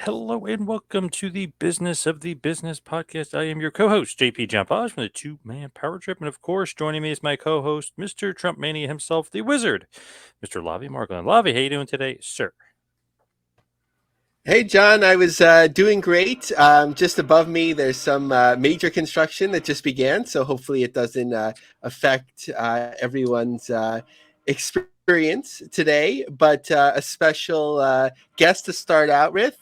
Hello and welcome to the Business of the Business podcast. I am your co-host, JP Jampaj from the Two Man Power Trip, and of course, joining me is my co-host, Mr. Trump Mania himself, the Wizard, Mr. Lavie Margolin. Lavie, how you doing today, sir? Hey, John, I was doing great. Just above me, there's some major construction that just began, so hopefully it doesn't affect everyone's experience today. But a special guest to start out with.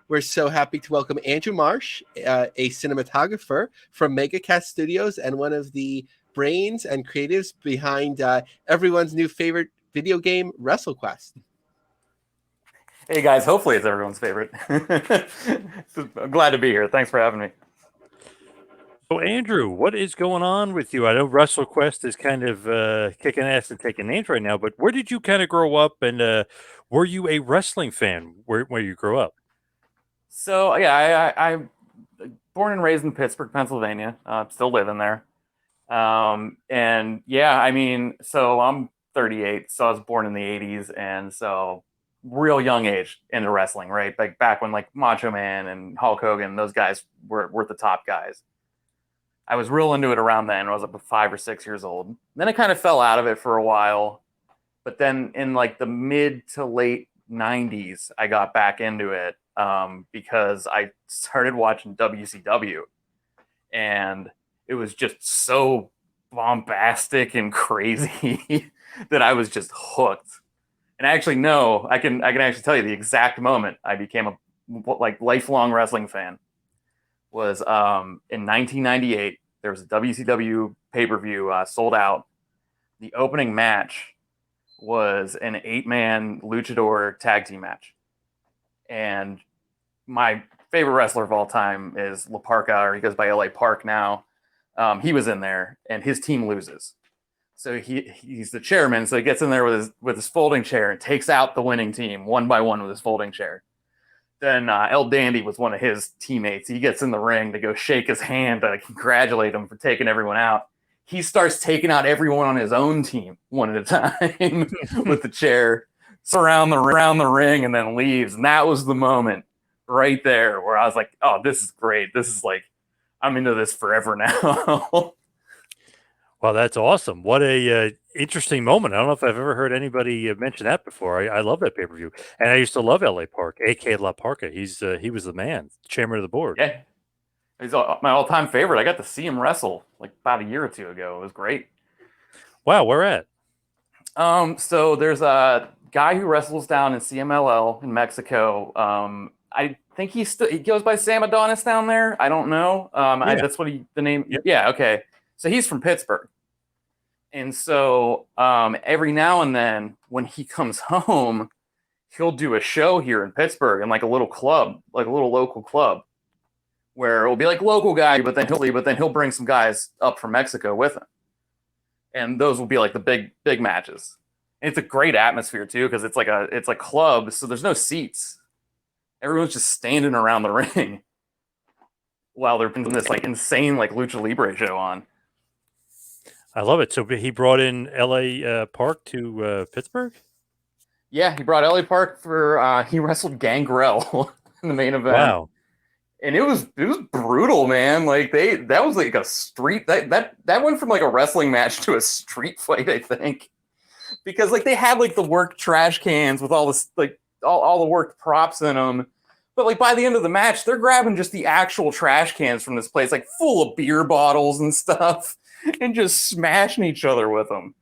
We're so happy to welcome Andrew Marsh, a cinematographer from Cat Studios and one of the brains and creatives behind everyone's new favorite video game, WrestleQuest. Hey guys, hopefully it's everyone's favorite. I'm glad to be here. Thanks for having me. So, Andrew, what is going on with you? I know WrestleQuest is kind of kicking ass and taking names right now, but where did you kind of grow up, and were you a wrestling fan where you grew up? So yeah, I'm born and raised in Pittsburgh, Pennsylvania. Still living there. And yeah, I mean, so I'm 38, so I was born in the 80s, and so real young age into wrestling, right? Like back when like Macho Man and Hulk Hogan, those guys were the top guys. I was real into it around then. I was about 5 or 6 years old. Then I kind of fell out of it for a while. But then in like the mid to late 90s, I got back into it because I started watching WCW. And it was just so bombastic and crazy that I was just hooked. And I actually know I can actually tell you the exact moment I became a like lifelong wrestling fan was in 1998. There was a WCW pay-per-view sold out. The opening match was an 8-man luchador tag team match. And my favorite wrestler of all time is La Parka, or he goes by LA Park now. He was in there, and his team loses. So he's the chairman, so he gets in there with his folding chair and takes out the winning team one by one with his folding chair. Then El Dandy was one of his teammates. He gets in the ring to go shake his hand to congratulate him for taking everyone out. He starts taking out everyone on his own team one at a time with the chair, around the ring, and then leaves. And that was the moment right there where I was like, "Oh, this is great. This is like, I'm into this forever now." Well, that's awesome. What a interesting moment. I don't know if I've ever heard anybody mention that before. I love that pay per view, and I used to love LA Park, aka La Parca. He was the man, chairman of the board. Yeah, he's my all-time favorite. I got to see him wrestle like about a year or two ago. It was great. Wow, where at? So there's a guy who wrestles down in CMLL in Mexico. I think he goes by Sam Adonis down there. I don't know. Yeah, That's what the name. yep. Yeah, okay. So he's from Pittsburgh, and so every now and then when he comes home, he'll do a show here in Pittsburgh in like a little club, like a little local club, where it'll be like local guy, but then he'll bring some guys up from Mexico with him, and those will be like the big matches. And it's a great atmosphere too because it's like club, so there's no seats. Everyone's just standing around the ring while they're putting this like insane like lucha libre show on. I love it. So he brought in LA Park to Pittsburgh. Yeah, he brought Ellie Park for he wrestled Gangrel in the main event. Wow. And it was brutal, man. Like that was like a street that went from like a wrestling match to a street fight, I think. Because like they had like the work trash cans with all this like all the worked props in them. But like by the end of the match, they're grabbing just the actual trash cans from this place, like full of beer bottles and stuff, and just smashing each other with them.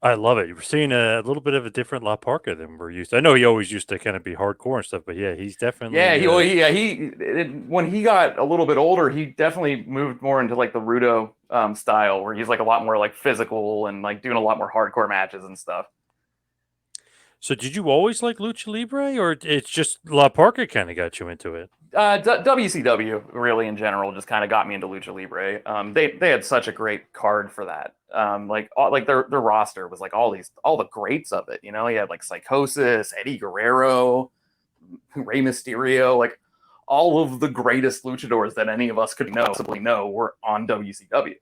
I love it. We're seeing a little bit of a different La Parca than we're used to. I know he always used to kind of be hardcore and stuff, but yeah, he's Yeah, definitely. when he got a little bit older, he definitely moved more into like the Rudo style, where he's like a lot more like physical and like doing a lot more hardcore matches and stuff. So did you always like lucha libre, or it's just La Parca kind of got you into it? WCW really in general just kind of got me into lucha libre. They had such a great card for that. Like their roster was like all the greats of it. You know, you had like Psychosis, Eddie Guerrero, Rey Mysterio, like all of the greatest luchadors that any of us could possibly know were on WCW.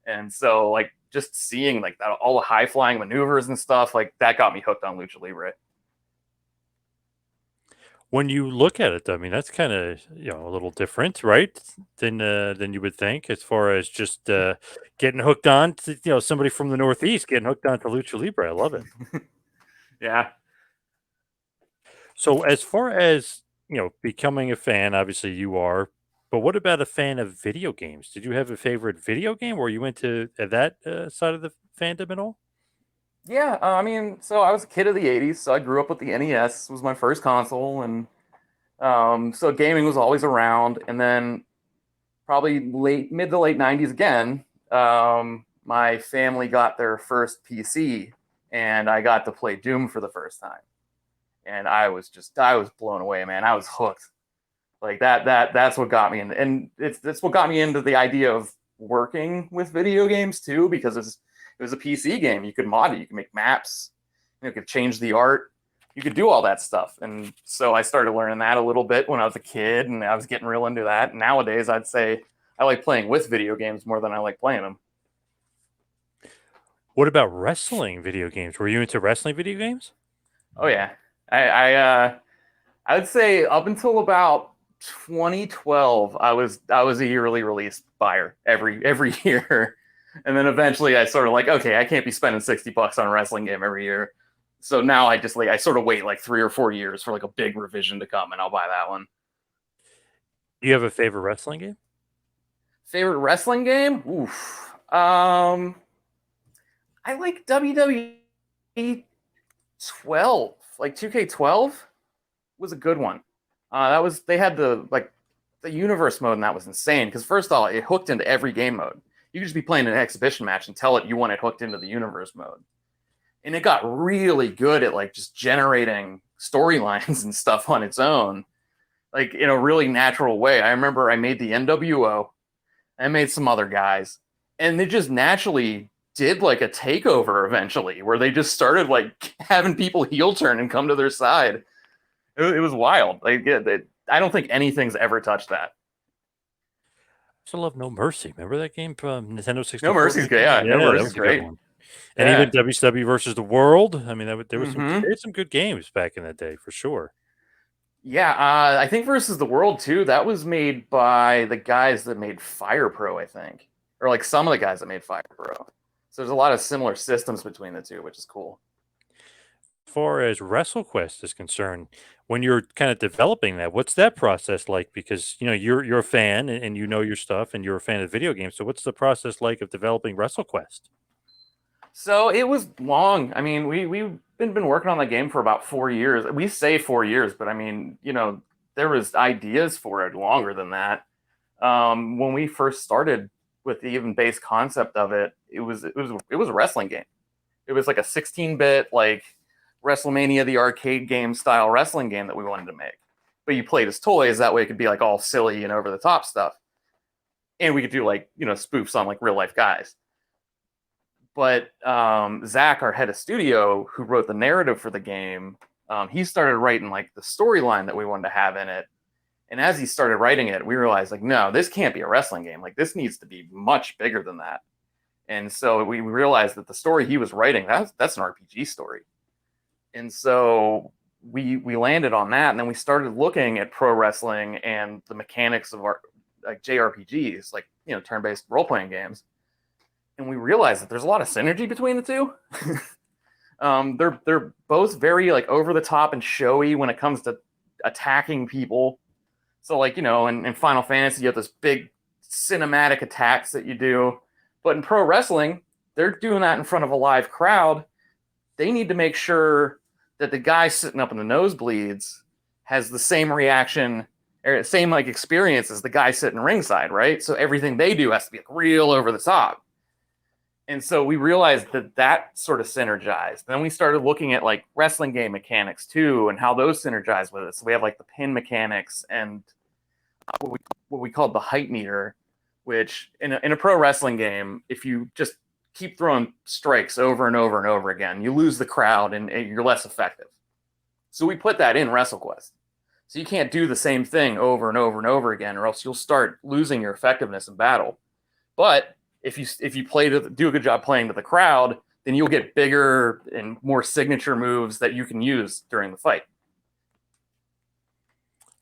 And so like just seeing like that, all the high flying maneuvers and stuff, like that got me hooked on lucha libre. When you look at it, though, I mean, that's kind of, a little different, right? Than you would think, as far as just getting hooked on to, somebody from the Northeast getting hooked on to Lucha Libre. I love it. Yeah. So, as far as, becoming a fan, obviously you are, but what about a fan of video games? Did you have a favorite video game? Were you into that side of the fandom at all? Yeah, I mean, so I was a kid of the '80s, so I grew up with the NES was my first console, and so gaming was always around. And then probably mid to late '90s again, my family got their first PC, and I got to play Doom for the first time, and I was blown away, man. I was hooked. Like that's what got me in, and it's what got me into the idea of working with video games too, because it was a PC game. You could mod it, you could make maps, you could change the art, you could do all that stuff. And so I started learning that a little bit when I was a kid, and I was getting real into that. Nowadays, I'd say I like playing with video games more than I like playing them. What about wrestling video games? Were you into wrestling video games? Oh yeah, I would say up until about 2012, I was a yearly release buyer every year, and then eventually I sort of like, okay, I can't be spending $60 on a wrestling game every year. So now I just like I sort of wait like 3 or 4 years for like a big revision to come, and I'll buy that one. Do you have a favorite wrestling game? Favorite wrestling game? Oof. I like WWE 12, like 2K12 was a good one. That was they had the universe mode, and that was insane. Because first of all, it hooked into every game mode. You could just be playing an exhibition match and tell it you want it hooked into the universe mode, and it got really good at like just generating storylines and stuff on its own, like in a really natural way. I remember I made the NWO, I made some other guys, and they just naturally did like a takeover eventually, where they just started like having people heel turn and come to their side. It was wild. Like, I don't think anything's ever touched that. I still love No Mercy. Remember that game from Nintendo No 64 Mercy's back good. then? Yeah, No Yeah, that Mercy's was a good great. one. And even Yeah. WCW versus the World. I mean, there was Mm-hmm. they had some good games back in the day for sure. Yeah, I think versus the World too. That was made by the guys that made Fire Pro, I think, or like some of the guys that made Fire Pro. So there's a lot of similar systems between the two, which is cool. As far as WrestleQuest is concerned, when you're kind of developing that, what's that process like? Because you're a fan and you know your stuff and you're a fan of video games. So what's the process like of developing WrestleQuest? So it was long. I mean, we've been working on the game for about 4 years. We say 4 years, but I mean, there was ideas for it longer than that. When we first started with the even base concept of it, it was a wrestling game. It was like a 16-bit like WrestleMania the arcade game style wrestling game that we wanted to make. But you played as toys, that way it could be like all silly and over the top stuff. And we could do like, spoofs on like real life guys. But Zach, our head of studio, who wrote the narrative for the game, he started writing like the storyline that we wanted to have in it. And as he started writing it, we realized like, no, this can't be a wrestling game. Like this needs to be much bigger than that. And so we realized that the story he was writing, that's an RPG story. And so we landed on that, and then we started looking at pro wrestling and the mechanics of our like JRPGs, like turn-based role-playing games. And we realized that there's a lot of synergy between the two. They're both very like over the top and showy when it comes to attacking people. So like in Final Fantasy, you have this big cinematic attacks that you do, but in pro wrestling, they're doing that in front of a live crowd. They need to make sure that the guy sitting up in the nosebleeds has the same reaction or same like experience as the guy sitting ringside, right? So everything they do has to be like real over the top. And so we realized that sort of synergized. Then we started looking at like wrestling game mechanics too, and how those synergize with it. So we have like the pin mechanics and what we called the height meter, which in a pro wrestling game, if you just keep throwing strikes over and over and over again, you lose the crowd and you're less effective. So we put that in WrestleQuest. So you can't do the same thing over and over and over again, or else you'll start losing your effectiveness in battle. But if you do a good job playing to the crowd, then you'll get bigger and more signature moves that you can use during the fight.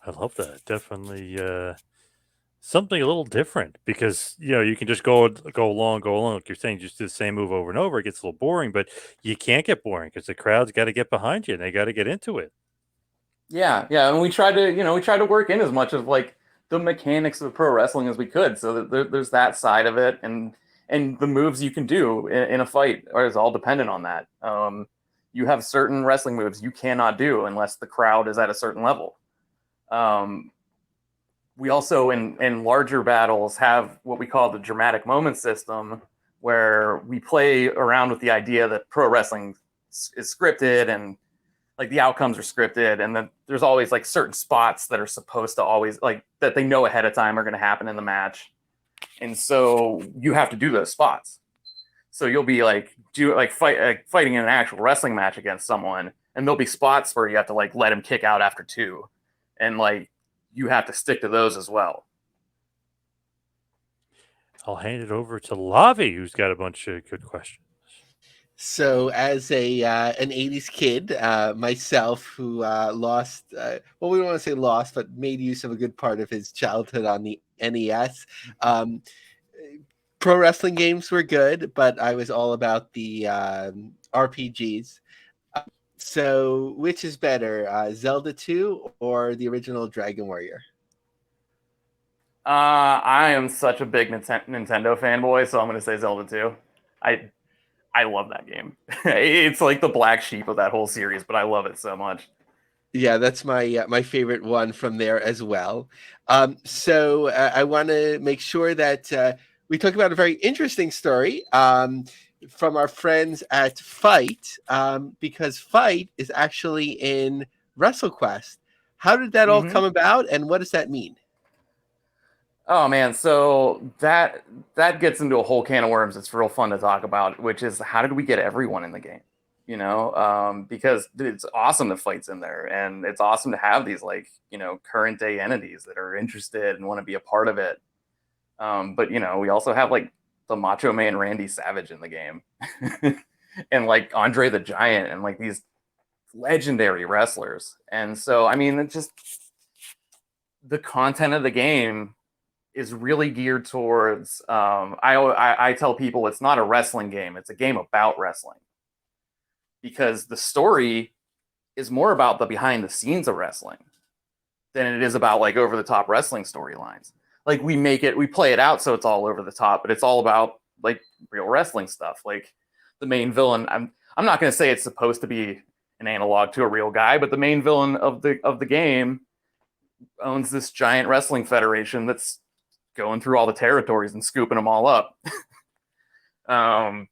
I love that. Definitely something a little different because you can just go along. Like you're saying, just do the same move over and over. It gets a little boring, but you can't get boring because the crowd's got to get behind you and they got to get into it. Yeah, yeah, and we tried to work in as much of like the mechanics of pro wrestling as we could, so that there's that side of it, and the moves you can do in a fight is all dependent on that. You have certain wrestling moves you cannot do unless the crowd is at a certain level. We also in larger battles have what we call the dramatic moment system, where we play around with the idea that pro wrestling is scripted and like the outcomes are scripted, and then there's always like certain spots that are supposed to always like that they know ahead of time are going to happen in the match, and so you have to do those spots. So you'll be like fighting in an actual wrestling match against someone, and there'll be spots where you have to like let him kick out after two, and like you have to stick to those as well. I'll hand it over to Lavie, who's got a bunch of good questions. So, as a an '80s kid, myself, who lost, well, we don't want to say lost, but made use of a good part of his childhood on the NES. Pro wrestling games were good, but I was all about the RPGs. So, which is better, Zelda 2 or the original Dragon Warrior? I am such a big Nintendo fanboy, so I'm going to say Zelda 2. I love that game. It's like the black sheep of that whole series, but I love it so much. Yeah, that's my my favorite one from there as well. So I want to make sure that we talk about a very interesting story from our friends at FITE, because FITE is actually in WrestleQuest. How did that all Mm-hmm. come about, and what does that mean? Oh man, so that gets into a whole can of worms. It's real fun to talk about, which is how did we get everyone in the game? Because it's awesome that FITE's in there, and it's awesome to have these like current day entities that are interested and want to be a part of it. But we also have like the Macho Man Randy Savage in the game, and like Andre the Giant, and like these legendary wrestlers. And so I mean, it's just the content of the game is really geared towards. I tell people it's not a wrestling game; it's a game about wrestling, because the story is more about the behind the scenes of wrestling than it is about like over the top wrestling storylines. Like we play it out so it's all over the top, but it's all about like real wrestling stuff. Like the main villain, I'm not going to say it's supposed to be an analog to a real guy, but the main villain of the game owns this giant wrestling federation that's going through all the territories and scooping them all up. um,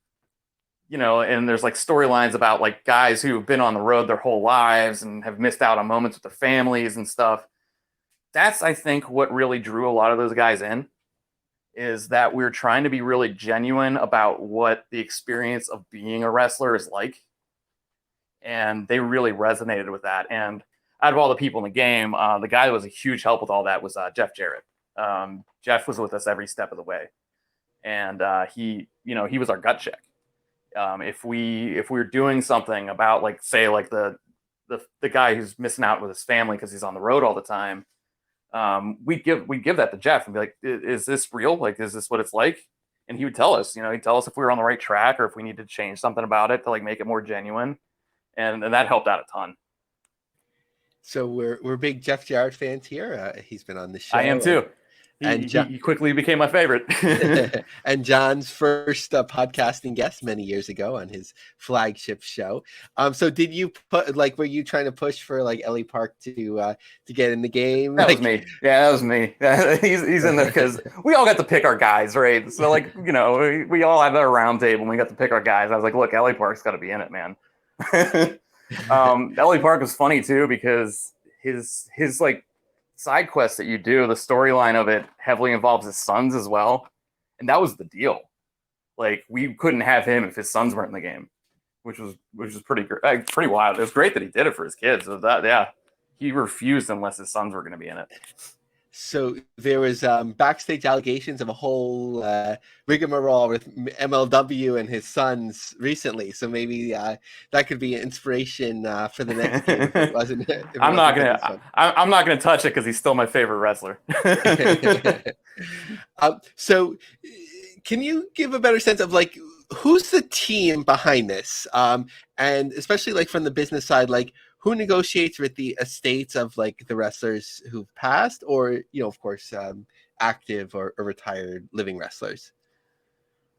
and there's like storylines about like guys who've been on the road their whole lives and have missed out on moments with their families and stuff. That's, I think, what really drew a lot of those guys in, is that we're trying to be really genuine about what the experience of being a wrestler is like. And they really resonated with that. And out of all the people in the game, the guy that was a huge help with all that was Jeff Jarrett. Jeff was with us every step of the way. And he was our gut check. If we're doing something about like, say, like the guy who's missing out with his family because he's on the road all the time, we'd give that to Jeff and be like, is this real? Like, is this what it's like? And he would tell us, he'd tell us if we were on the right track or if we needed to change something about it to like make it more genuine. And that helped out a ton. So we're big Jeff Jarrett fans here. He's been on the show. I am too. He quickly became my favorite. And John's first podcasting guest many years ago on his flagship show. So did you were you trying to push for like Ellie Park to get in the game? That was me. Yeah, that was me. He's in there because we all got to pick our guys, right? So like, we all had our round table and we got to pick our guys. I was like, look, Ellie Park's got to be in it, man. Ellie Park was funny too because his like side quests that you do, the storyline of it heavily involves his sons as well, and that was the deal. Like we couldn't have him if his sons weren't in the game, which was pretty wild. It was great that he did it for his kids. So that he refused unless his sons were going to be in it. So there was backstage allegations of a whole rigmarole with MLW and his sons recently. So maybe that could be an inspiration for the next game if it wasn't. If it I'm not wasn't for his gonna. I'm not gonna touch it because he's still my favorite wrestler. So, can you give a better sense of like who's the team behind this, and especially like from the business side, like who negotiates with the estates of like the wrestlers who've passed, or of course, active or retired living wrestlers?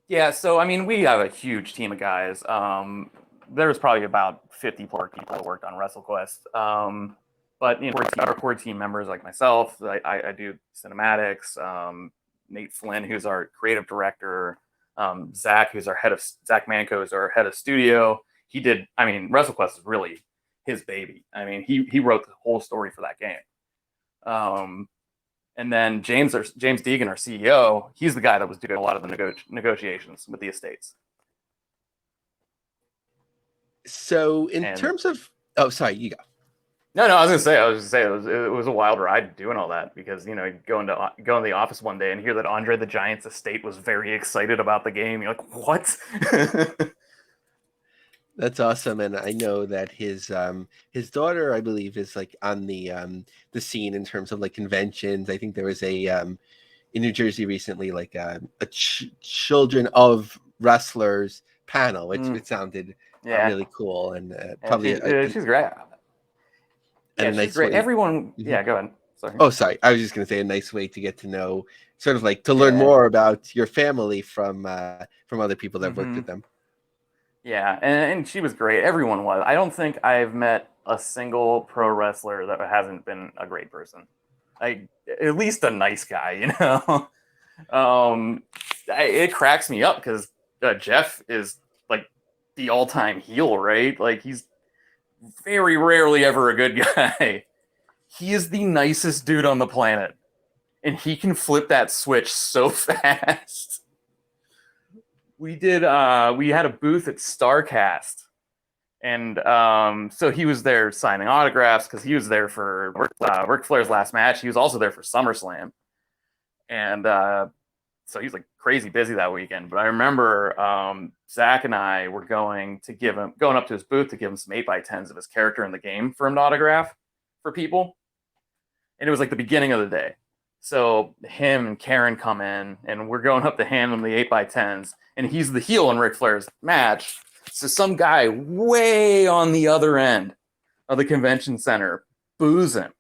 Yeah, so I mean, we have a huge team of guys. There was probably about 50 plus people that worked on WrestleQuest. But our core team members like myself, I do cinematics. Nate Flynn, who's our creative director. Zach, Zach Manco, is our head of studio. He did. I mean, WrestleQuest is really his baby. I mean, he wrote the whole story for that game. And then James Deegan, our CEO, he's the guy that was doing a lot of the negotiations with the estates. So in terms of, sorry, you go. No, I was gonna say it was a wild ride doing all that because you go into the office one day and hear that Andre the Giant's estate was very excited about the game. You're like, what? That's awesome, and I know that his daughter, I believe, is like on the scene in terms of like conventions. I think there was a in New Jersey recently, like a children of wrestlers panel, which it sounded really cool and probably she's great. And she's nice great. way. Everyone, Mm-hmm. yeah, go ahead. Sorry. Oh, sorry. I was just going to say a nice way to get to know, sort of like to learn more about your family from other people that worked with them. Yeah, and she was great. Everyone was. I don't think I've met a single pro wrestler that hasn't been a great person. At least a nice guy, It cracks me up because Jeff is like the all-time heel, right? Like he's very rarely ever a good guy. He is the nicest dude on the planet, and he can flip that switch so fast. We had a booth at StarCast, and so he was there signing autographs because he was there for Ric Flair's last match. He was also there for SummerSlam, and so he's like crazy busy that weekend. But I remember Zach and I were going up to his booth to give him some 8x10s of his character in the game for him to autograph for people, and it was like the beginning of the day. So him and Karen come in, and we're going up to hand him the 8x10s, and he's the heel in Ric Flair's match. So some guy way on the other end of the convention center boos him,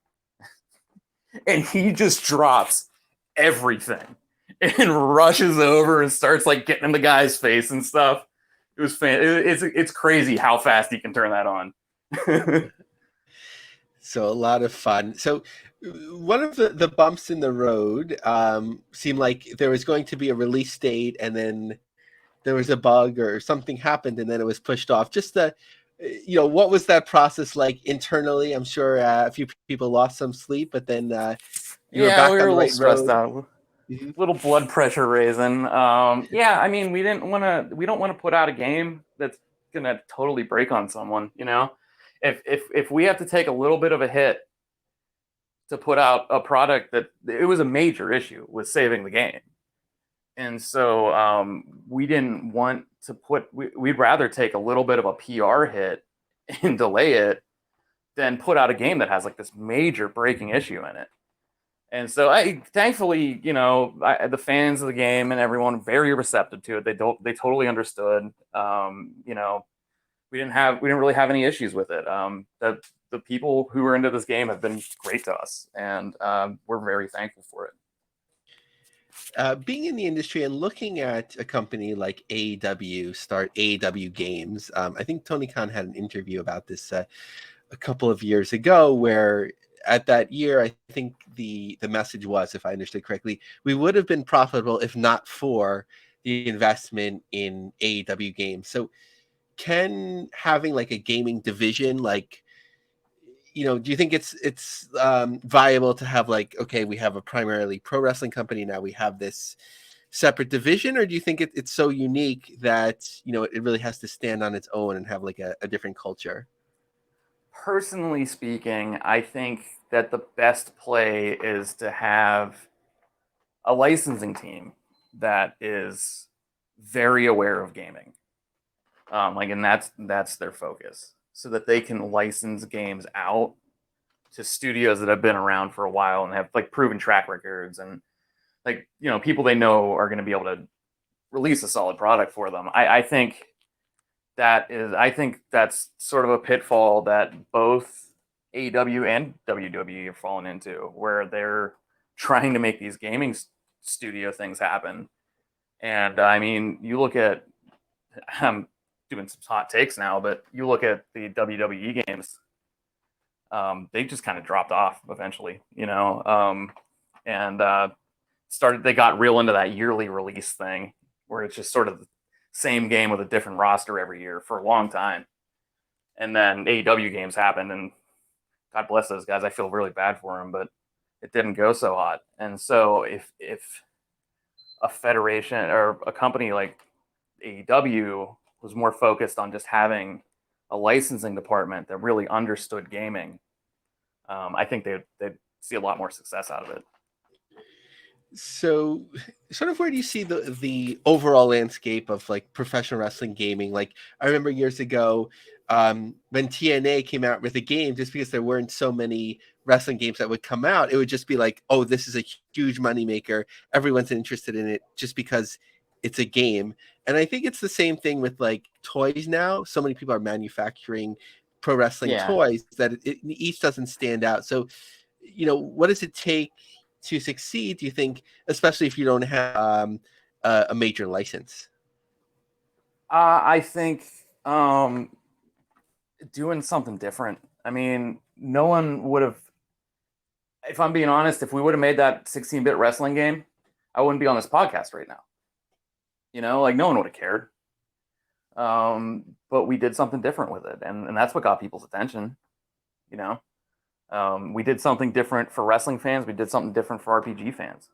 and he just drops everything and rushes over and starts like getting in the guy's face and stuff. It was it's crazy how fast he can turn that on. So a lot of fun. So one of the bumps in the road seemed like there was going to be a release date, and then there was a bug or something happened, and then it was pushed off. Just what was that process like internally? I'm sure a few people lost some sleep, but then you were back we on were the a little stressed out. Mm-hmm. Little blood pressure raising. I mean, we don't want to put out a game that's gonna totally break on someone. If we have to take a little bit of a hit to put out a product that it was a major issue with saving the game, and so we didn't want to we'd rather take a little bit of a PR hit and delay it than put out a game that has like this major breaking issue in it. And so thankfully, the fans of the game and everyone very receptive to it. They totally understood. We didn't really have any issues with it. The people who were into this game have been great to us, and we're very thankful for it. Being in the industry and looking at a company like AEW, start AEW Games, I think Tony Khan had an interview about this a couple of years ago where at that year, I think the message was, if I understood correctly, we would have been profitable if not for the investment in AEW Games. So can having like a gaming division, like, do you think it's viable to have like, okay, we have a primarily pro wrestling company, now we have this separate division, or do you think it's so unique that it really has to stand on its own and have like a different culture? Personally speaking, I think that the best play is to have a licensing team that is very aware of gaming. And that's their focus, so that they can license games out to studios that have been around for a while and have like proven track records, and like, people they know are going to be able to release a solid product for them. I think that's sort of a pitfall that both AEW and WWE have fallen into, where they're trying to make these gaming studio things happen. And I mean, you look at, I'm doing some hot takes now, but you look at the WWE games, they just kind of dropped off eventually, and they got real into that yearly release thing, where it's just sort of the same game with a different roster every year for a long time. And then AEW games happened, and God bless those guys. I feel really bad for them, but it didn't go so hot. And so if a federation or a company like AEW was more focused on just having a licensing department that really understood gaming, I think they'd see a lot more success out of it. So, sort of, where do you see the overall landscape of like professional wrestling gaming? Like, I remember years ago, when TNA came out with a game, just because there weren't so many wrestling games that would come out, it would just be like, oh, this is a huge moneymaker. Everyone's interested in it just because it's a game. And I think it's the same thing with like toys now. So many people are manufacturing pro wrestling toys that each doesn't stand out. So, what does it take to succeed, do you think, especially if you don't have a major license? I think doing something different. I mean, no one would have, if I'm being honest, if we would have made that 16-bit wrestling game, I wouldn't be on this podcast right now. Like, no one would have cared. But we did something different with it, and that's what got people's attention. We did something different for wrestling fans. We did something different for RPG fans.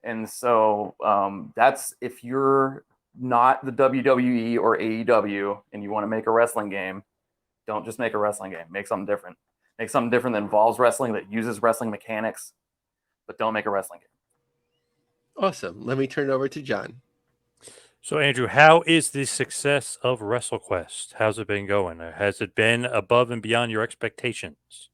And so that's, if you're not the WWE or AEW and you want to make a wrestling game, don't just make a wrestling game. Make something different. Make something different that involves wrestling, that uses wrestling mechanics, but don't make a wrestling game. Awesome. Let me turn it over to John. So, Andrew, how is the success of WrestleQuest? How's it been going? Has it been above and beyond your expectations?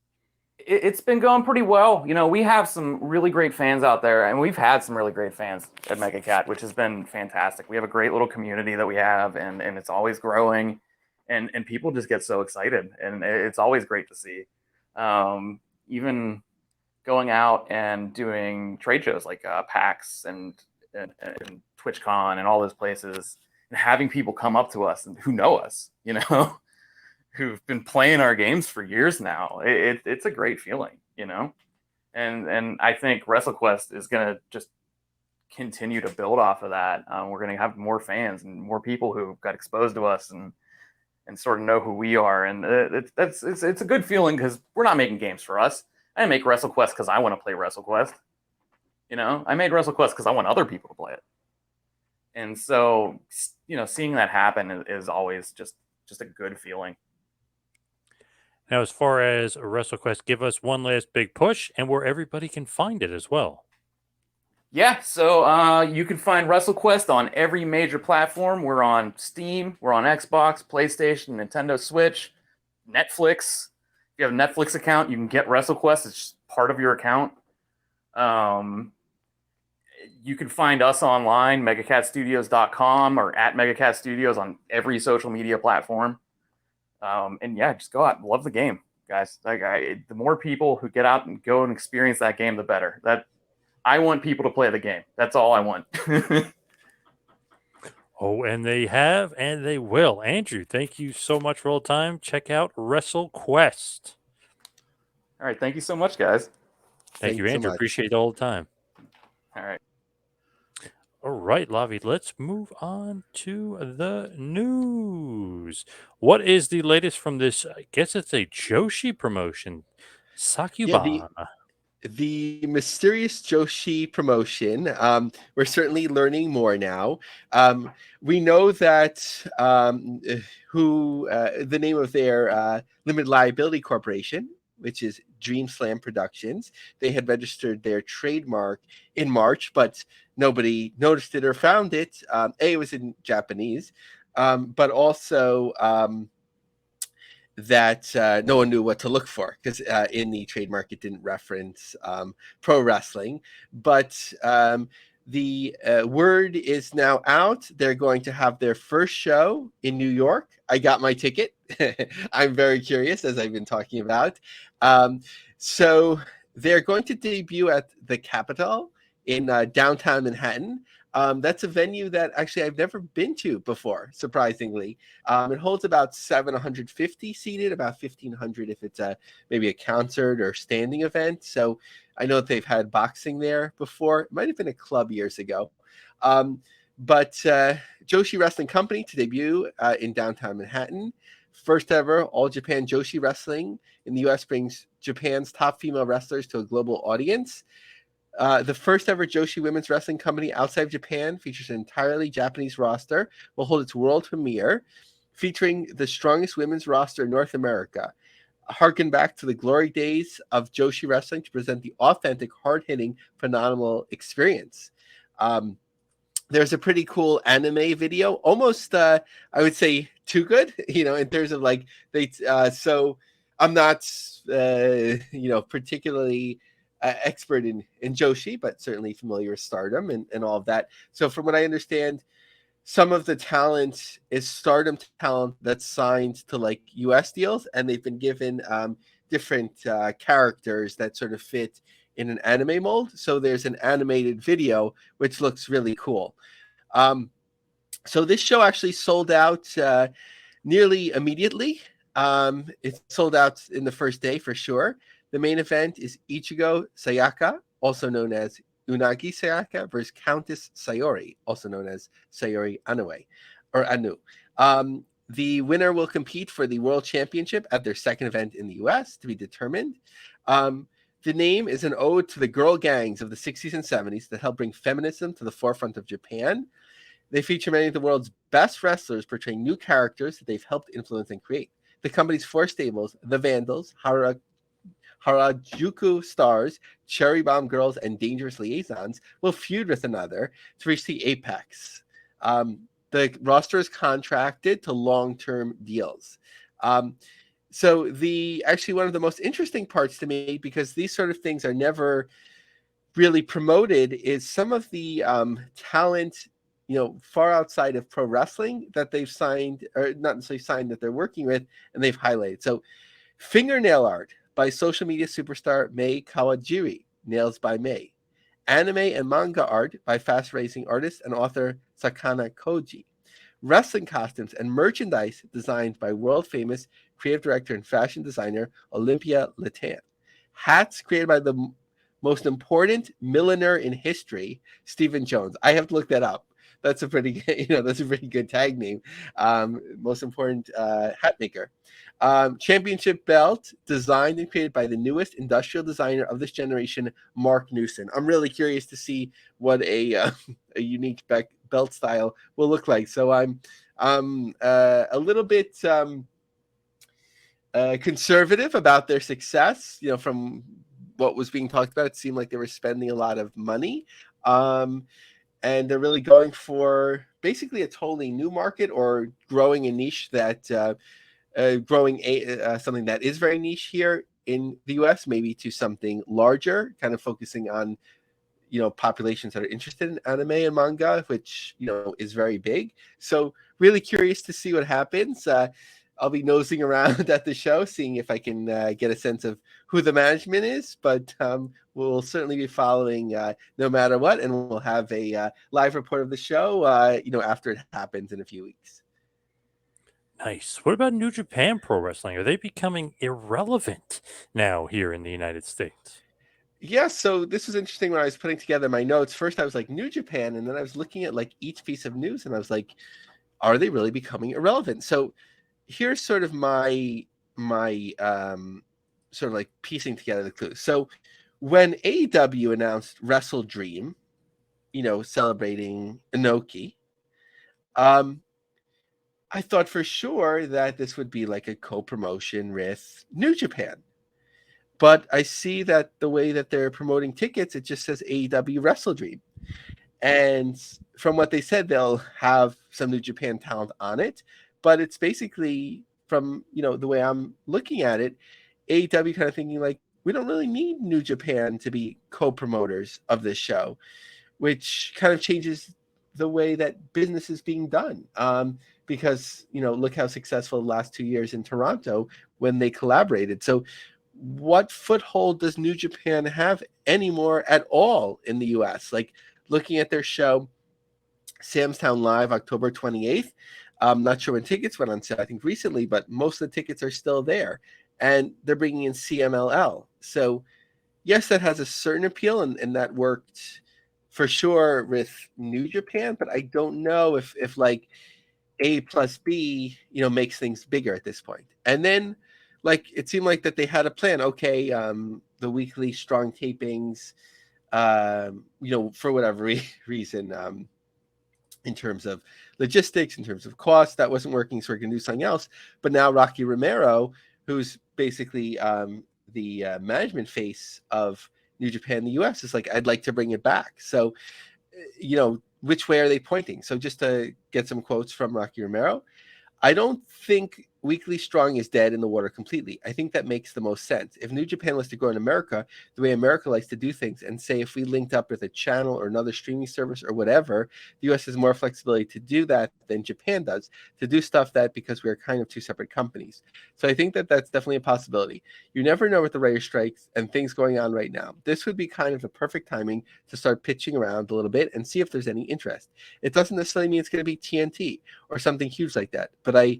It's been going pretty well. We have some really great fans out there, and we've had some really great fans at Mega Cat, which has been fantastic. We have a great little community that we have, and it's always growing, and people just get so excited, and it's always great to see. Even going out and doing trade shows like PAX and TwitchCon and all those places, and having people come up to us and who know us, who've been playing our games for years now. It's a great feeling, and I think WrestleQuest is going to just continue to build off of that. We're going to have more fans and more people who got exposed to us and sort of know who we are. And it's a good feeling, because we're not making games for us. I didn't make WrestleQuest because I want to play WrestleQuest. I made WrestleQuest because I want other people to play it. And so, seeing that happen is always just a good feeling. Now, as far as WrestleQuest, give us one last big push and where everybody can find it as well. Yeah, so you can find WrestleQuest on every major platform. We're on Steam, we're on Xbox, PlayStation, Nintendo Switch, Netflix. If you have a Netflix account, you can get WrestleQuest. It's just part of your account. You can find us online, megacatstudios.com, or at Megacat Studios on every social media platform. And yeah, just go out. Love the game, guys. The more people who get out and go and experience that game, the better. I want people to play the game. That's all I want. Oh, and they have, and they will. Andrew, thank you so much for all the time. Check out WrestleQuest. All right. Thank you so much, guys. Thank you, so Andrew. much. Appreciate it all the time. All right. All right, Lavie, let's move on to the news. What is the latest from this? I guess it's a Joshi promotion. Sakuban. Yeah, the mysterious Joshi promotion. We're certainly learning more now. We know that the name of their limited liability corporation, which is Dream Slam Productions. They had registered their trademark in March, but nobody noticed it or found it. It was in Japanese, but also that no one knew what to look for because in the trademark it didn't reference pro wrestling. But the word is now out. They're going to have their first show in New York. I got my ticket. I'm very curious, as I've been talking about. So they're going to debut at the Capitol in downtown Manhattan. That's a venue that actually I've never been to before, surprisingly. It holds about 750 seated, about 1,500 if it's maybe a concert or standing event. So I know that they've had boxing there before. It might have been a club years ago. But Joshi Wrestling Company to debut in downtown Manhattan. First ever All Japan Joshi Wrestling in the U.S. brings Japan's top female wrestlers to a global audience. The first ever Joshi Women's Wrestling Company outside of Japan features an entirely Japanese roster, will hold its world premiere, featuring the strongest women's roster in North America. Harken back to the glory days of Joshi Wrestling to present the authentic, hard-hitting, phenomenal experience. There's a pretty cool anime video, almost I would say too good, in terms of like so I'm not particularly expert in Joshi, but certainly familiar with Stardom and all of that. So from what I understand, some of the talent is Stardom talent that's signed to like US deals, and they've been given different characters that sort of fit in an anime mold. So there's an animated video which looks really cool. So this show actually sold out nearly immediately. It sold out in the first day for sure. The main event is Ichigo Sayaka, also known as Unagi Sayaka, versus Countess Sayori, also known as Sayori Anu. The winner will compete for the World Championship at their second event in the U.S. to be determined. The name is an ode to the girl gangs of the 60s and 70s that helped bring feminism to the forefront of Japan. They feature many of the world's best wrestlers portraying new characters that they've helped influence and create. The company's four stables, the Vandals, Harajuku Stars, Cherry Bomb Girls, and Dangerous Liaisons, will feud with another to reach the apex. The roster is contracted to long-term deals. So actually one of the most interesting parts to me, because these sort of things are never really promoted, is some of the talent, far outside of pro wrestling that they've signed, or not necessarily signed, that they're working with, and they've highlighted. So fingernail art by social media superstar Mei Kawajiri, Nails by Mei. Anime and manga art by fast-racing artist and author Sakana Koji. Wrestling costumes and merchandise designed by world-famous creative director and fashion designer Olympia Letan. Hats created by the most important milliner in history, Stephen Jones. I have to look that up. That's a pretty good tag name. Most important hat maker. Championship belt designed and created by the newest industrial designer of this generation, Mark Newson. I'm really curious to see what a unique belt style will look like. So I'm a little bit conservative about their success. From what was being talked about, it seemed like they were spending a lot of money. And they're really going for basically a totally new market, or growing a niche that something that is very niche here in the US, maybe to something larger, kind of focusing on populations that are interested in anime and manga, which is very big. So really curious to see what happens. I'll be nosing around at the show, seeing if I can get a sense of who the management is, but we'll certainly be following no matter what, and we'll have a live report of the show after it happens in a few weeks. Nice. What about New Japan Pro Wrestling? Are they becoming irrelevant now here in the United States? Yeah, so this was interesting when I was putting together my notes. First, I was like, New Japan, and then I was looking at like each piece of news, and I was like, are they really becoming irrelevant? So here's sort of my sort of like piecing together the clues. So when AEW announced Wrestle Dream, celebrating Inoki, I thought for sure that this would be like a co-promotion with New Japan. but I see that the way that they're promoting tickets, it just says AEW Wrestle Dream. And from what they said, they'll have some New Japan talent on it, but it's basically, from the way I'm looking at it, AEW kind of thinking like, we don't really need New Japan to be co-promoters of this show, which kind of changes the way that business is being done. Because look how successful the last 2 years in Toronto when they collaborated. So what foothold does New Japan have anymore at all in the US? Like, looking at their show, Sam's Town Live, October 28th. I'm not sure when tickets went on sale, I think recently, but most of the tickets are still there. And they're bringing in CMLL. So, yes, that has a certain appeal, and that worked for sure with New Japan, but I don't know if like A plus B, makes things bigger at this point. And then, like, it seemed like that they had a plan. Okay, the weekly strong tapings, for whatever reason, in terms of logistics, in terms of cost, that wasn't working, so we're going to do something else. But now Rocky Romero, who's basically the management face of New Japan in the US, is like, I'd like to bring it back. So, which way are they pointing? So just to get some quotes from Rocky Romero, I don't think Weekly Strong is dead in the water completely. I think that makes the most sense. If New Japan was to grow in America, the way America likes to do things, and say if we linked up with a channel or another streaming service or whatever, the US has more flexibility to do that than Japan does, to do stuff that, because we're kind of two separate companies. So I think that that's definitely a possibility. You never know with the writer strikes and things going on right now. This would be kind of the perfect timing to start pitching around a little bit and see if there's any interest. It doesn't necessarily mean it's going to be TNT or something huge like that, but I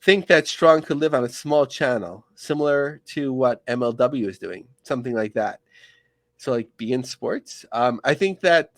think that Strong could live on a small channel, similar to what MLW is doing, something like that. So, like, be in sports. I think that's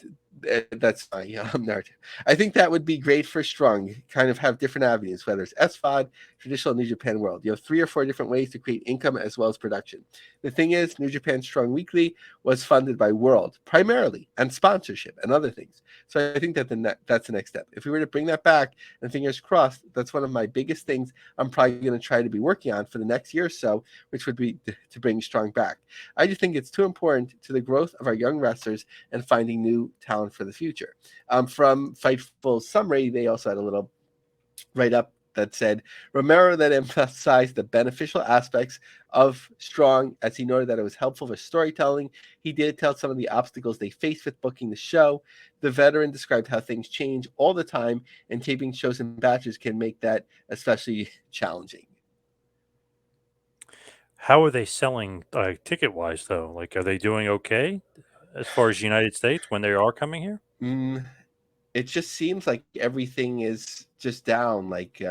my narrative. I think that would be great for Strong. Kind of have different avenues, whether it's SVOD, traditional New Japan World. You have 3 or 4 different ways to create income as well as production. The thing is, New Japan Strong Weekly was funded by World primarily, and sponsorship and other things. So I think that that's the next step. If we were to bring that back, and fingers crossed, that's one of my biggest things I'm probably going to try to be working on for the next year or so, which would be to bring Strong back. I just think it's too important to the growth of our young wrestlers and finding new talent for the future. From Fightful's summary, they also had a little write-up that said, Romero then emphasized the beneficial aspects of Strong, as he noted that it was helpful for storytelling. He did tell some of the obstacles they faced with booking the show. The veteran described how things change all the time, and taping shows in batches can make that especially challenging. How are they selling ticket-wise, though? Like, are they doing okay as far as United States when they are coming here? It just seems like everything is just down. Like,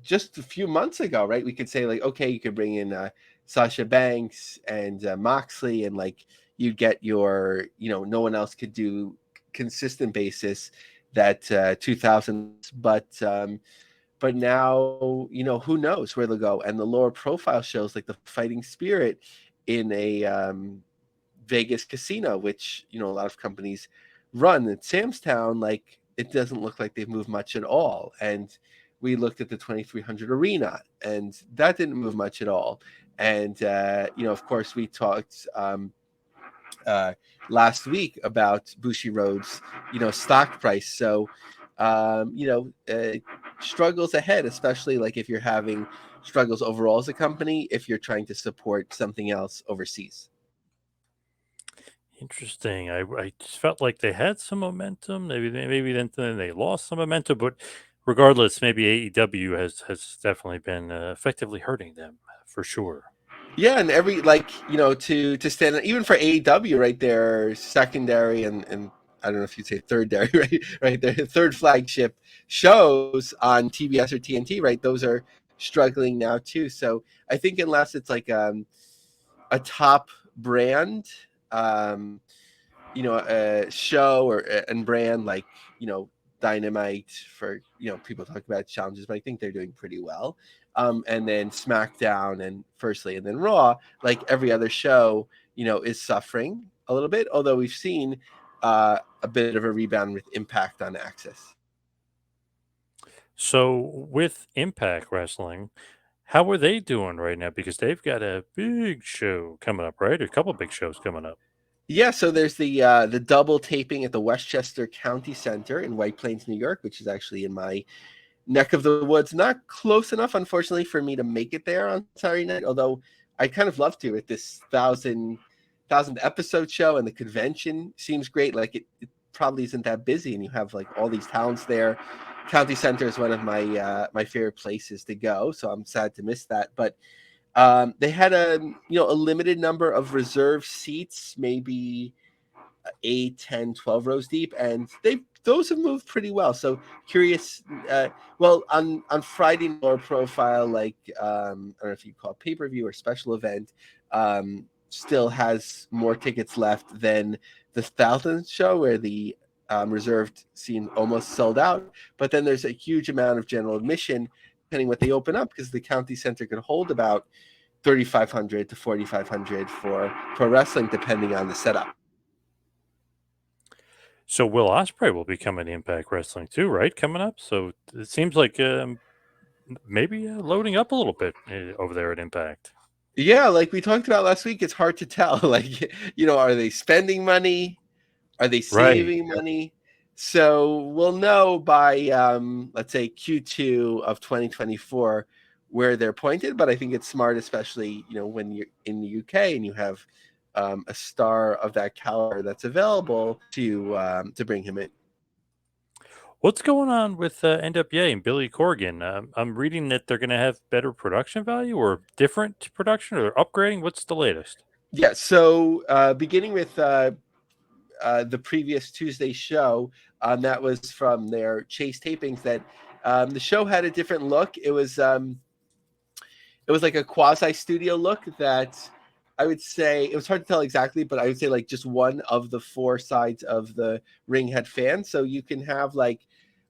just a few months ago, right? We could say like, okay, you could bring in Sasha Banks and Moxley, and like you get your, no one else could do consistent basis that 2000s, but now, who knows where they'll go. And the lower profile shows like the Fighting Spirit in a Vegas casino, which, a lot of companies run. At Sam's Town, like, it doesn't look like they've moved much at all. And we looked at the 2300 arena, and that didn't move much at all. And, of course, we talked last week about Bushiroad's, stock price. So, struggles ahead, especially like if you're having struggles overall as a company, if you're trying to support something else overseas. Interesting. I just felt like they had some momentum. Maybe then they lost some momentum, but regardless, maybe AEW has definitely been effectively hurting them for sure. Yeah, and every, like, to stand even for AEW, right, their secondary and I don't know if you'd say third dairy, right, their third flagship shows on TBS or TNT, right, those are struggling now too. So I think unless it's like a top brand, a show or and brand like, Dynamite, for, people talk about challenges, but I think they're doing pretty well. And then SmackDown and Firstly, and then Raw, like every other show, is suffering a little bit, although we've seen a bit of a rebound with Impact on Access. So with Impact Wrestling, How are they doing right now? Because they've got a big show coming up, right? A couple big shows coming up. Yeah, so there's the double taping at the Westchester County Center in White Plains, New York, which is actually in my neck of the woods. Not close enough, unfortunately, for me to make it there on Saturday night. Although I kind of love to. At this thousand episode show, and the convention seems great. Like it probably isn't that busy, and you have like all these talents there. County Center is one of my favorite places to go, so I'm sad to miss that. But they had a limited number of reserved seats, maybe 8, 10, 12 rows deep, and those have moved pretty well. So curious. Well, on Friday, lower profile, like I don't know if you call it pay-per-view or special event, still has more tickets left than the 1000th show, where the reserved scene almost sold out. But then there's a huge amount of general admission, depending what they open up, because the county center could hold about 3,500 to 4,500 for pro wrestling, depending on the setup. So Will Ospreay will be coming to Impact Wrestling too, right? Coming up. So it seems like maybe loading up a little bit over there at Impact. Yeah, like we talked about last week, it's hard to tell. Like, are they spending money? Are they Right. saving money? So we'll know by let's say Q2 of 2024 where they're pointed. But I think it's smart, especially when you're in the UK and you have a star of that caliber that's available to bring him in. What's going on with NWA and Billy Corgan? I'm reading that they're going to have better production value or different production or upgrading. What's the latest? Yeah. So beginning with the previous Tuesday show, that was from their Chase tapings. That the show had a different look. It was like a quasi studio look that I would say it was hard to tell exactly, but I would say like just one of the four sides of the ring had fans. So you can have like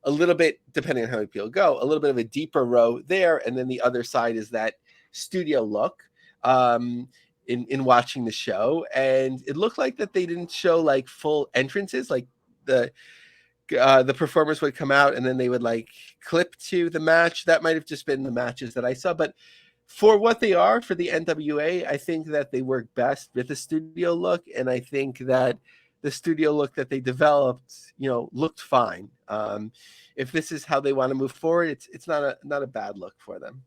a little bit, depending on how many people go, a little bit of a deeper row there. And then the other side is that studio look in watching the show. And it looked like that they didn't show like full entrances, like the performers would come out and then they would like clip to the match. That might have just been the matches that I saw, but for what they are for the NWA, I think that they work best with the studio look, and I think that the studio look that they developed, looked fine. If this is how they want to move forward, it's not a bad look for them.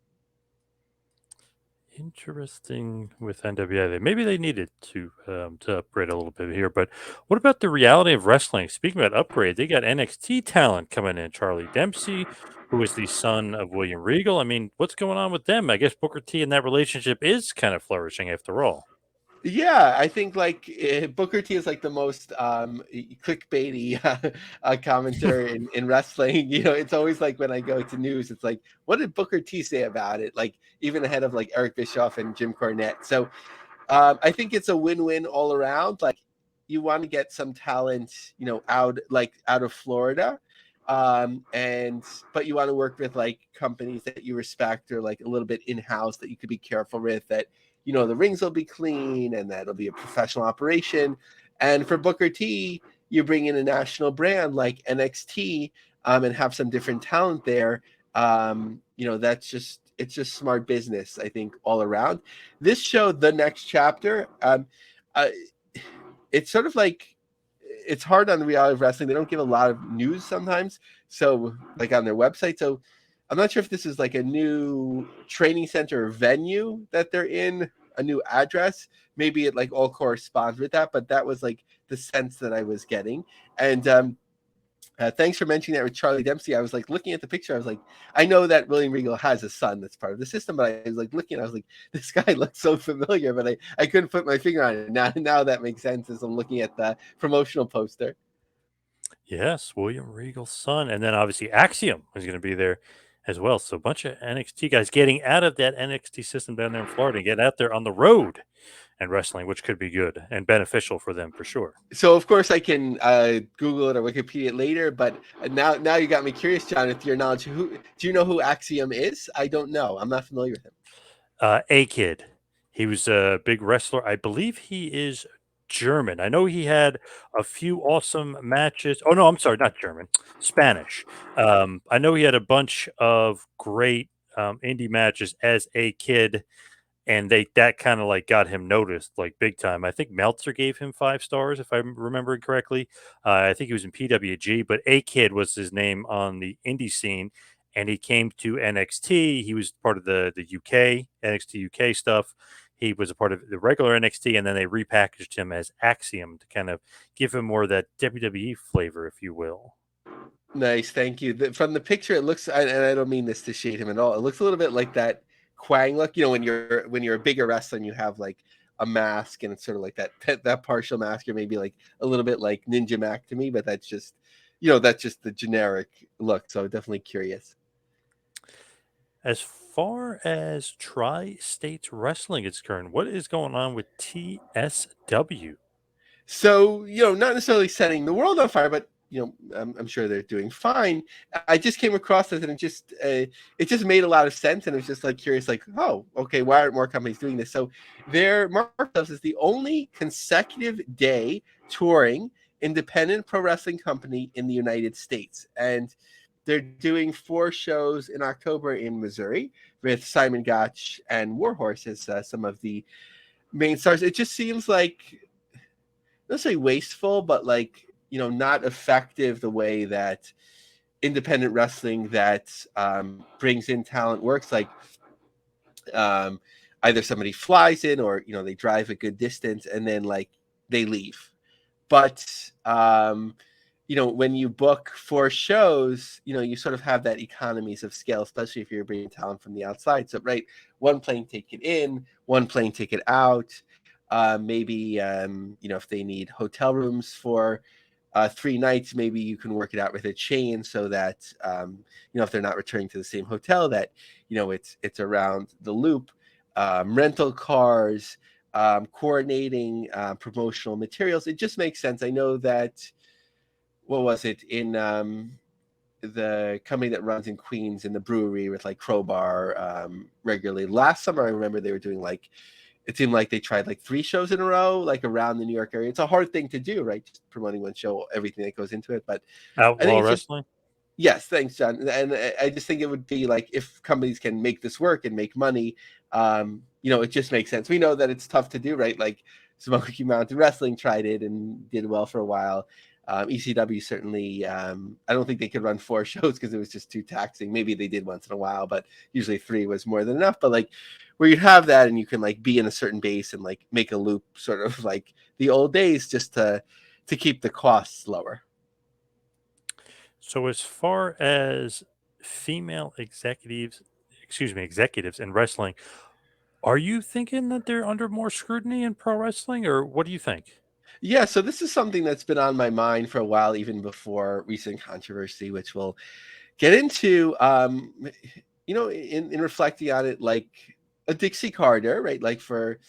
Interesting with NWA. Maybe they needed to upgrade a little bit here. But what about the reality of wrestling? Speaking about upgrade, they got NXT talent coming in. Charlie Dempsey, who is the son of William Regal. I mean, what's going on with them? I guess Booker T and that relationship is kind of flourishing after all. Yeah, I think like Booker T is like the most clickbaity commenter in wrestling. It's always like when I go to news, it's like, what did Booker T say about it? Like even ahead of like Eric Bischoff and Jim Cornette. So I think it's a win-win all around. Like you want to get some talent, out of Florida, but you want to work with like companies that you respect or like a little bit in-house that you could be careful with. That the rings will be clean and that'll be a professional operation. And for Booker T, you bring in a national brand like NXT and have some different talent there. It's just smart business, I think, all around. This show, The Next Chapter, uh, it's sort of like it's hard on the reality of wrestling. They don't give a lot of news sometimes, so like on their website. So I'm not sure if this is like a new training center or venue that they're in, a new address. Maybe it like all corresponds with that, but that was like the sense that I was getting. And thanks for mentioning that with Charlie Dempsey. I was like looking at the picture. I was like, I know that William Regal has a son that's part of the system, but I was like looking. I was like, this guy looks so familiar, but I couldn't put my finger on it. Now that makes sense as I'm looking at the promotional poster. Yes, William Regal's son. And then obviously Axiom is going to be there as well. So a bunch of NXT guys getting out of that NXT system down there in Florida and getting out there on the road and wrestling, which could be good and beneficial for them for sure. So of course I can Google it or Wikipedia it later, but now you got me curious, John. With your knowledge, do you know who Axiom is? I don't know. I'm not familiar with him. A Kid. He was a big wrestler. I believe he is German. I know he had a few awesome matches. Oh no, I'm sorry, not German, Spanish. I know he had a bunch of great indie matches as a kid, and that kind of like got him noticed like big time. I think Meltzer gave him 5 stars if I'm remembering correctly. I think he was in PWG, but A Kid was his name on the indie scene, and he came to NXT. He was part of the UK NXT UK stuff. He was a part of the regular NXT, and then they repackaged him as Axiom to kind of give him more of that WWE flavor, if you will. Nice, thank you. From the picture, it looks, and I don't mean this to shade him at all. It looks a little bit like that Quang look. You know, when you're a bigger wrestler and you have like a mask, and it's sort of like that partial mask, or maybe like a little bit like Ninja Mac to me. But that's just, that's just the generic look. So I'm definitely curious. As far as Tri-States Wrestling is concerned, what is going on with TSW? So, not necessarily setting the world on fire, but I'm sure they're doing fine. I just came across this, and it just made a lot of sense, and it was just like curious, like, oh, okay, why aren't more companies doing this? So, their Marketplace is the only consecutive day touring independent pro wrestling company in the United States, and they're doing 4 shows in October in Missouri with Simon Gotch and Warhorse as some of the main stars. It just seems like, not say wasteful, but like, not effective the way that independent wrestling that brings in talent works. Like, um, either somebody flies in, or they drive a good distance and then like they leave. But when you book 4 shows, you sort of have that economies of scale, especially if you're bringing talent from the outside. So, right, 1 plane ticket in, 1 plane ticket out. Maybe if they need hotel rooms for 3 nights, maybe you can work it out with a chain so that if they're not returning to the same hotel, that it's around the loop. Rental cars, coordinating promotional materials. It just makes sense. I know that, what was it, in the company that runs in Queens, in the brewery with like Crowbar regularly. Last summer, I remember they were doing like, it seemed like they tried like 3 shows in a row, like around the New York area. It's a hard thing to do, right? Just promoting 1 show, everything that goes into it. But I Outlaw think it's just, Wrestling? yes, thanks, John. And I just think it would be like, if companies can make this work and make money, it just makes sense. We know that it's tough to do, right? Like Smoky Mountain Wrestling tried it and did well for a while. ECW certainly, I don't think they could run 4 shows because it was just too taxing. Maybe they did once in a while, but usually 3 was more than enough. But like, where you have that and you can like be in a certain base and like make a loop, sort of like the old days, just to keep the costs lower. So as far as female executives in wrestling, are you thinking that they're under more scrutiny in pro wrestling, or what do you think? Yeah, so this is something that's been on my mind for a while, even before recent controversy, which we'll get into. In reflecting on it, like a Dixie Carter, right? Like, for,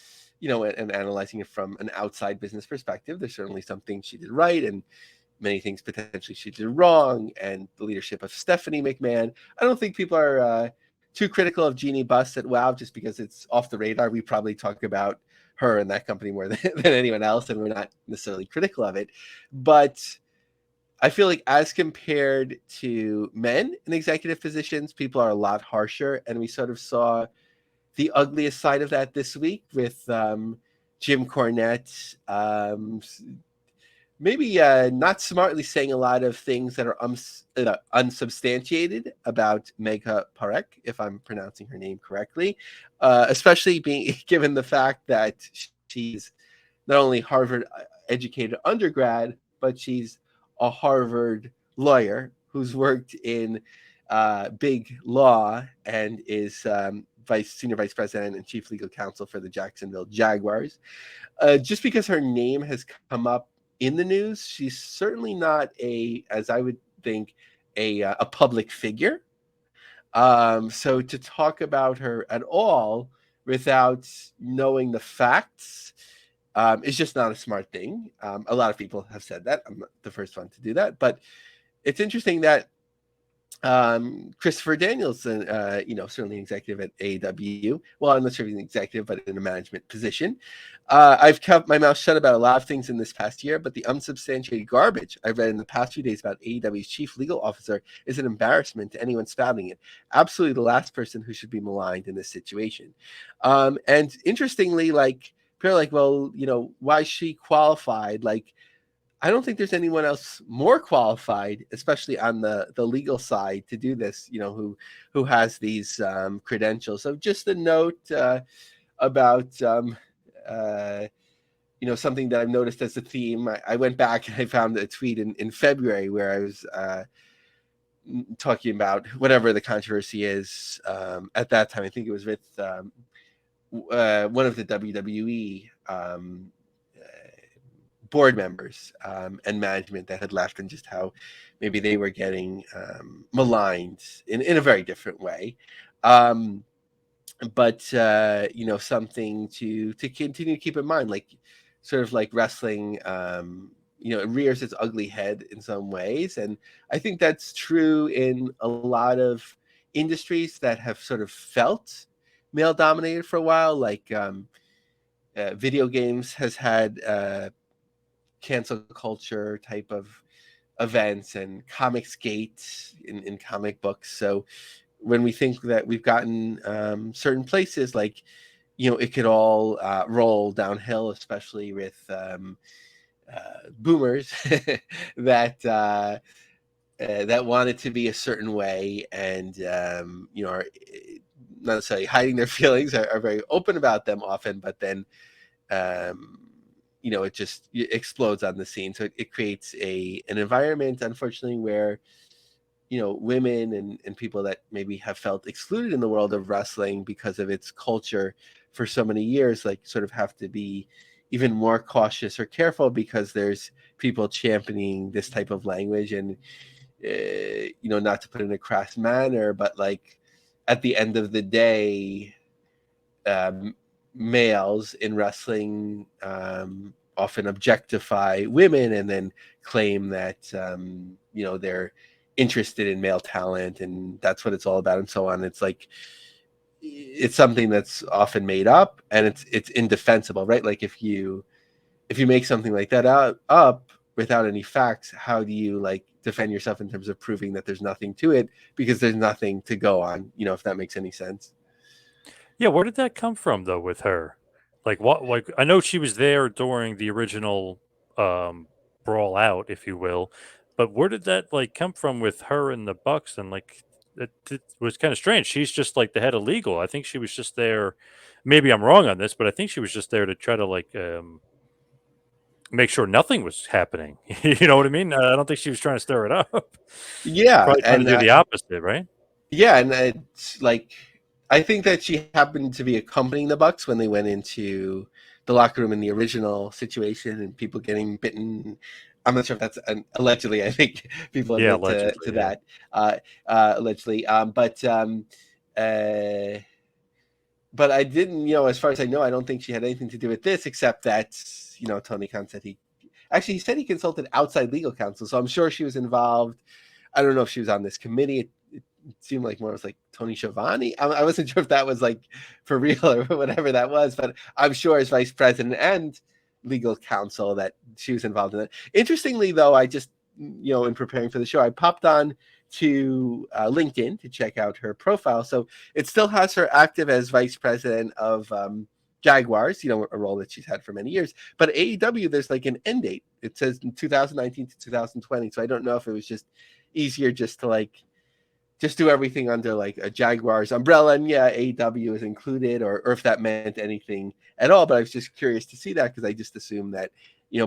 and analyzing it from an outside business perspective, there's certainly some things she did right, and many things potentially she did wrong. And the leadership of Stephanie McMahon, I don't think people are too critical of Jeannie Buss at WoW, just because it's off the radar. We probably talk about her and that company more than anyone else, and we're not necessarily critical of it. But I feel like, as compared to men in executive positions, people are a lot harsher, and we sort of saw the ugliest side of that this week with Jim Cornette, maybe not smartly saying a lot of things that are unsubstantiated about Megha Parekh, if I'm pronouncing her name correctly, especially being given the fact that she's not only Harvard educated undergrad, but she's a Harvard lawyer who's worked in big law, and is senior vice president and chief legal counsel for the Jacksonville Jaguars. Just because her name has come up in the news, she's certainly not, as I would think, a public figure. So to talk about her at all without knowing the facts is just not a smart thing. A lot of people have said that. I'm not the first one to do that. But it's interesting that Christopher Danielson, certainly an executive at AEW. Well, I'm not sure if he's an executive, but in a management position. I've kept my mouth shut about a lot of things in this past year, but the unsubstantiated garbage I've read in the past few days about AEW's chief legal officer is an embarrassment to anyone spouting it. Absolutely the last person who should be maligned in this situation. And interestingly, like, people are like, well, why is she qualified? Like, I don't think there's anyone else more qualified, especially on the legal side, to do this. Who has these credentials. So just a note about something that I've noticed as a theme. I went back and I found a tweet in February where I was talking about whatever the controversy is at that time. I think it was with one of the WWE board members and management that had left, and just how maybe they were getting maligned in a very different way. But something to continue to keep in mind, like sort of like wrestling, it rears its ugly head in some ways, and I think that's true in a lot of industries that have sort of felt male dominated for a while. Like video games has had cancel culture type of events, and comics gate in comic books. So when we think that we've gotten certain places, like, it could all roll downhill, especially with boomers that that want it to be a certain way, and are not necessarily hiding their feelings, are very open about them often, but then it just explodes on the scene. So it creates an environment, unfortunately, where women and people that maybe have felt excluded in the world of wrestling because of its culture for so many years, like, sort of have to be even more cautious or careful, because there's people championing this type of language. And not to put it in a crass manner, but like, at the end of the day, males in wrestling often objectify women, and then claim that they're interested in male talent, and that's what it's all about, and so on. It's like, it's something that's often made up, and it's indefensible, right? Like, if you make something like that up without any facts, how do you, like, defend yourself in terms of proving that there's nothing to it, because there's nothing to go on, if that makes any sense. Yeah, where did that come from though with her? Like what? Like I know she was there during the original brawl out, if you will, but where did that like come from with her and the Bucks? And like it was kind of strange. She's just like the head of legal. I think she was just there. Maybe I'm wrong on this, but I think she was just there to try to like make sure nothing was happening. You know what I mean? I don't think she was trying to stir it up. Yeah, Probably trying to and do the opposite, right? yeah, and it's like, I think that she happened to be accompanying the Bucks when they went into the locker room in the original situation, and people getting bitten. I'm not sure if that's allegedly. I think people Yeah, admit to allegedly. Yeah. that allegedly. But I didn't, as far as I know, I don't think she had anything to do with this, except that Tony Khan said he said he consulted outside legal counsel, so I'm sure she was involved. I don't know if she was on this committee. It seemed like more was like Tony Schiavone. I wasn't sure if that was like for real or whatever that was, but I'm sure as vice president and legal counsel that she was involved in it. Interestingly, though, I just, in preparing for the show, I popped on to LinkedIn to check out her profile. So it still has her active as vice president of Jaguars, a role that she's had for many years. But AEW, there's like an end date. It says in 2019 to 2020. So I don't know if it was just easier just to like just do everything under like a Jaguars umbrella, and yeah, AEW is included, or if that meant anything at all. But I was just curious to see that, because I just assumed that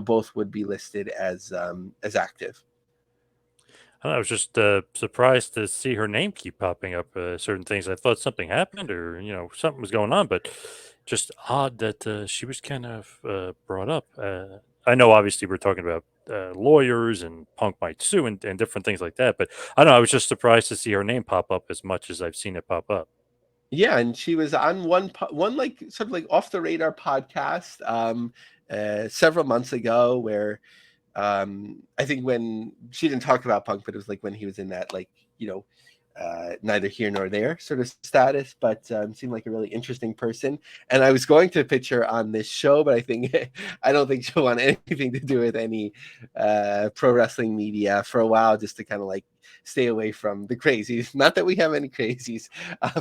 both would be listed as active. I was just surprised to see her name keep popping up. Certain things, I thought something happened, or something was going on, but just odd that she was kind of brought up. I know, obviously, we're talking about lawyers and Punk might sue and different things like that, but I don't know. I was just surprised to see her name pop up as much as I've seen it pop up. Yeah, and she was on one like sort of like off the radar podcast several months ago, where I think when she didn't talk about Punk, but it was like when he was in that like neither here nor there sort of status, but seemed like a really interesting person. And I was going to pitch her on this show, but I don't think she'll want anything to do with any pro wrestling media for a while, just to kind of like stay away from the crazies. Not that we have any crazies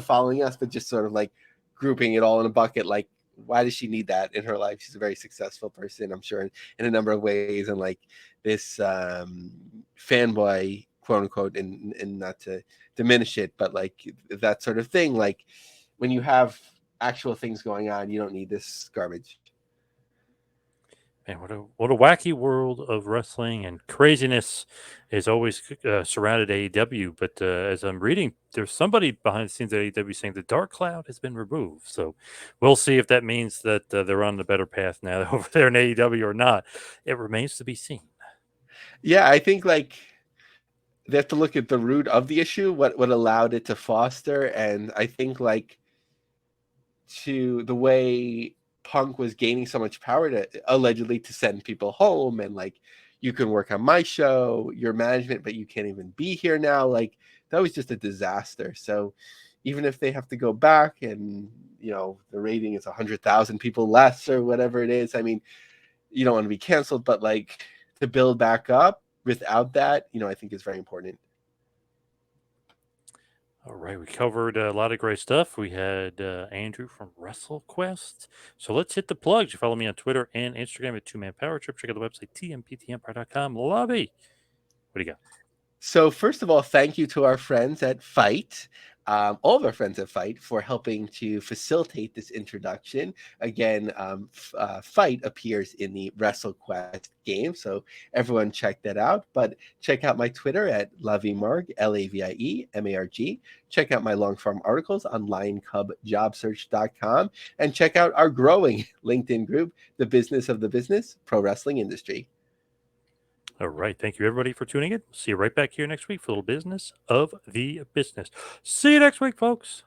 following us, but just sort of like grouping it all in a bucket. Like, why does she need that in her life? She's a very successful person, I'm sure, in a number of ways. And like this fanboy, quote unquote, and not to diminish it, but like that sort of thing. Like when you have actual things going on, you don't need this garbage. Man, what a wacky world of wrestling and craziness is always surrounded AEW. But as I'm reading, there's somebody behind the scenes at AEW saying the dark cloud has been removed. So we'll see if that means that they're on the better path now over there in AEW or not. It remains to be seen. Yeah, I think like they have to look at the root of the issue, what allowed it to foster, and I think like to the way Punk was gaining so much power to allegedly to send people home, and like you can work on my show, your management, but you can't even be here now. Like that was just a disaster. So even if they have to go back and the rating is 100,000 people less or whatever it is, I mean, you don't want to be canceled, but like to build back up without that, I think is very important. All right, we covered a lot of great stuff. We had Andrew from WrestleQuest. So let's hit the plugs. You follow me on Twitter and Instagram at 2Man Power Trip. Check out the website, tmptempire.com. Lavie, what do you got? So first of all, thank you to our friends at FITE, all of our friends at FITE, for helping to facilitate this introduction. Again, FITE appears in the WrestleQuest game, so everyone check that out. But check out my Twitter at LavieMarg, LavieMarg. Check out my long-form articles on LionCubJobSearch.com, and check out our growing LinkedIn group, The Business of the Business Pro Wrestling Industry. All right. Thank you, everybody, for tuning in. See you right back here next week for a little business of the business. See you next week, folks.